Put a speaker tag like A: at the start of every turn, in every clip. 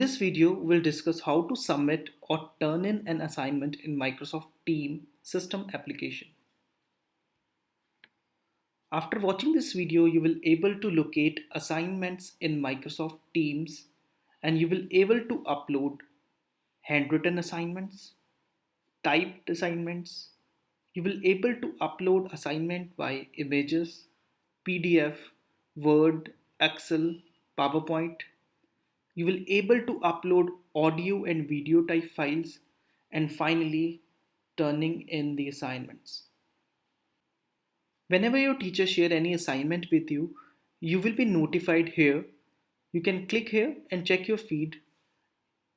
A: This video will discuss how to submit or turn in an assignment in Microsoft Team system application. After watching this video, you will able to locate assignments in Microsoft Teams and you will able to upload handwritten assignments, typed assignments. You will able to upload assignment by images, PDF, Word, Excel, PowerPoint. You will able to upload audio and video type files and finally turning in the assignments. Whenever your teacher share any assignment with you, you will be notified here. You can click here and check your feed.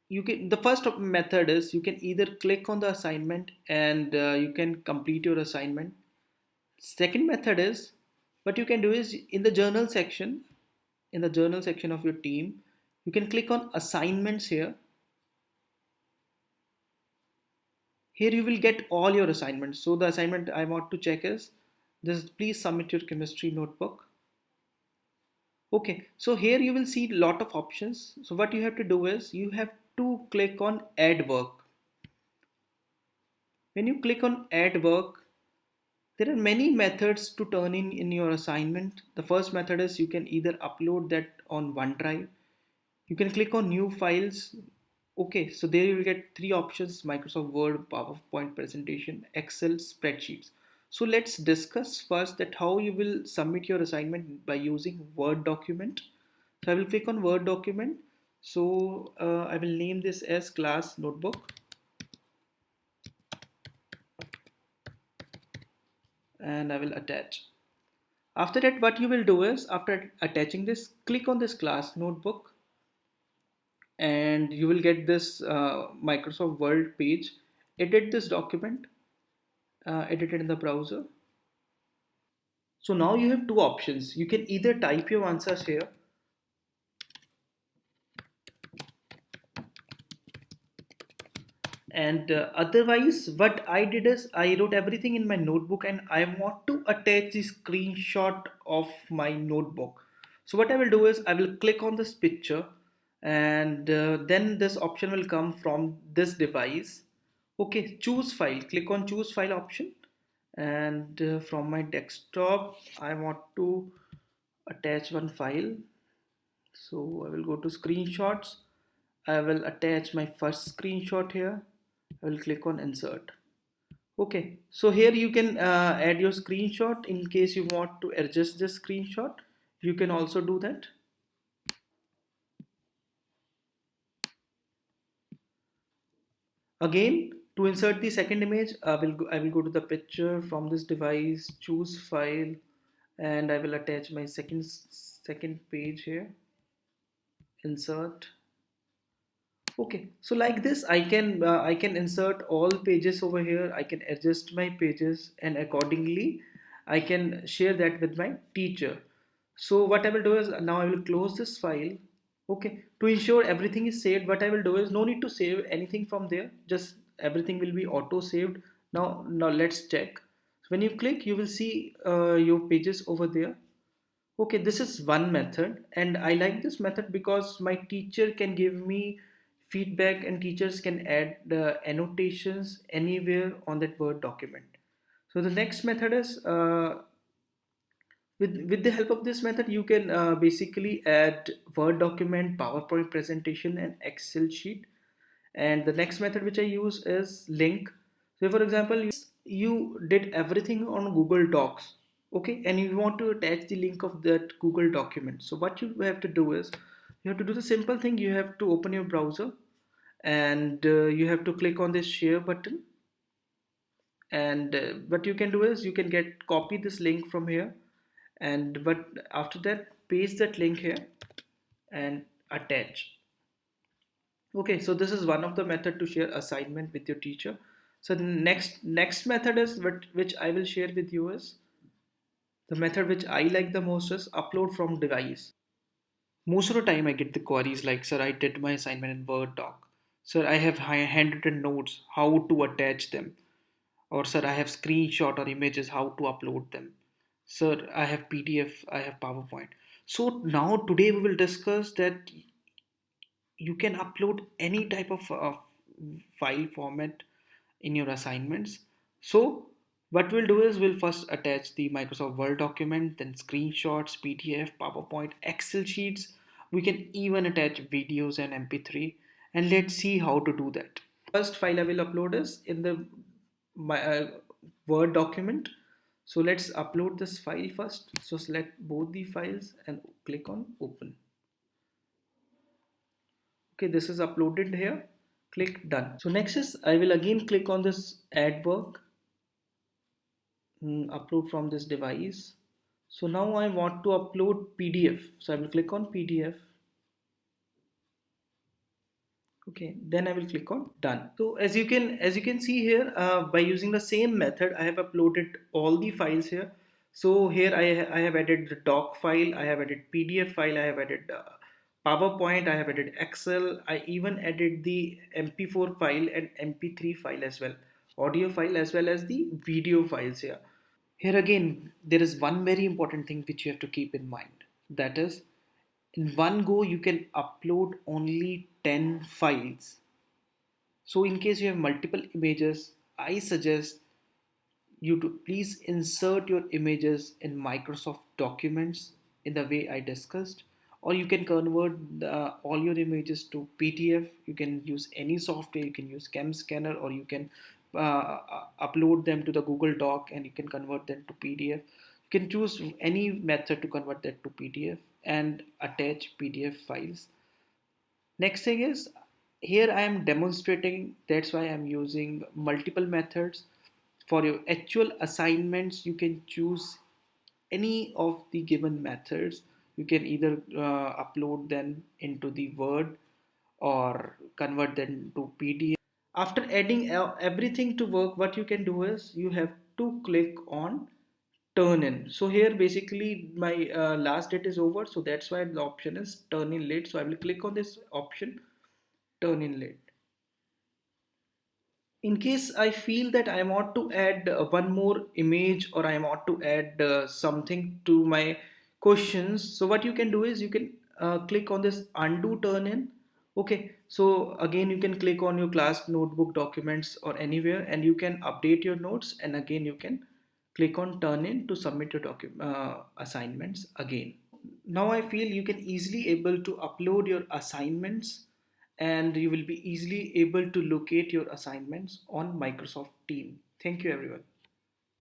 A: The first method is you can either click on the assignment and you can complete your assignment. Second method is what you can do is in the journal section of your team, you can click on assignments here. Here you will get all your assignments. So the assignment I want to check is this: please submit your chemistry notebook. Okay, so here you will see a lot of options. So what you have to do is you have to click on add work. When you click on add work, there are many methods to turn in your assignment. The first method is you can either upload that on OneDrive. You can click on new files. Okay, so there you will get three options: Microsoft Word, PowerPoint presentation, Excel, spreadsheets. So let's discuss first that how you will submit your assignment by using Word document. So I will click on Word document. So I will name this as class notebook and I will attach. After that, what you will do is after attaching this, click on this class notebook and you will get this Microsoft Word page. Edit this document, edit it in the browser. So now you have two options. You can either type your answers here and otherwise what I did is I wrote everything in my notebook and I want to attach the screenshot of my notebook. So what I will do is I will click on this picture and then this option will come from this device. Okay, choose file, click on choose file option and from my desktop I want to attach one file. So I will go to screenshots. I will attach my first screenshot here. I will click on insert. Okay, so here you can add your screenshot in case you want to adjust this screenshot. You can also do that. Again, to insert the second image, I will go to the picture from this device, choose file, and I will attach my second page here. Insert. Okay, so like this I can insert all pages over here. I can adjust my pages and accordingly I can share that with my teacher. So what I will do is now I will close this file. Okay, to ensure everything is saved, what I will do is no need to save anything from there, just everything will be auto saved. Now let's check. So when you click you will see your pages over there. Okay, this is one method and I like this method because my teacher can give me feedback and teachers can add annotations anywhere on that Word document. So the next method is with the help of this method you can basically add Word document, PowerPoint presentation and Excel sheet. And the next method which I use is link. So for example you did everything on Google Docs, okay, and you want to attach the link of that Google document. So what you have to do is you have to do the simple thing. You have to open your browser and you have to click on this share button and what you can do is you can get copy this link from here and but after that paste that link here and attach. Okay, so this is one of the method to share assignment with your teacher. So the next method is which I will share with you is the method which I like the most is upload from device. Most of the time I get the queries like, sir, I did my assignment in Word doc. Sir, I have handwritten notes, how to attach them. Or sir, I have screenshot or images, how to upload them. Sir, I have PDF, I have PowerPoint. So now today we will discuss that you can upload any type of file format in your assignments. So what we'll do is we'll first attach the Microsoft Word document, then screenshots, PDF, PowerPoint, Excel sheets. We can even attach videos and MP3, and let's see how to do that. First file I will upload is in the my Word document. So let's upload this file first. So select both the files and click on open. Okay, this is uploaded here. Click done. So next is I will again click on this add work, upload from this device. So now I want to upload PDF, so I will click on PDF. Okay, then I will click on done. So as you can see here, by using the same method I have uploaded all the files here. So here I have added the doc file, I have added PDF file, I have added PowerPoint, I have added Excel, I even added the MP4 file and MP3 file as well, audio file as well as the video files here. Here again, there is one very important thing which you have to keep in mind. That is, in one go, you can upload only 10 files. So, in case you have multiple images, I suggest you to please insert your images in Microsoft Documents in the way I discussed, or you can convert all your images to PDF. You can use any software, you can use Chem Scanner, or you can upload them to the Google Doc and you can convert them to PDF. You can choose any method to convert that to PDF and attach PDF files. Next thing is, here I am demonstrating, that's why I'm using multiple methods. For your actual assignments, you can choose any of the given methods. You can either upload them into the Word or convert them to PDF. After adding everything to work, what you can do is you have to click on turn in. So here basically my last date is over, so that's why the option is turn in late. So I will click on this option, turn in late. In case I feel that I want to add one more image, or I want to add something to my questions, so what you can do is you can click on this undo turn in. Okay, so again you can click on your class notebook documents or anywhere and you can update your notes, and again you can click on turn in to submit your assignments again. Now I feel you can easily able to upload your assignments, and you will be easily able to locate your assignments on Microsoft Team. Thank you everyone.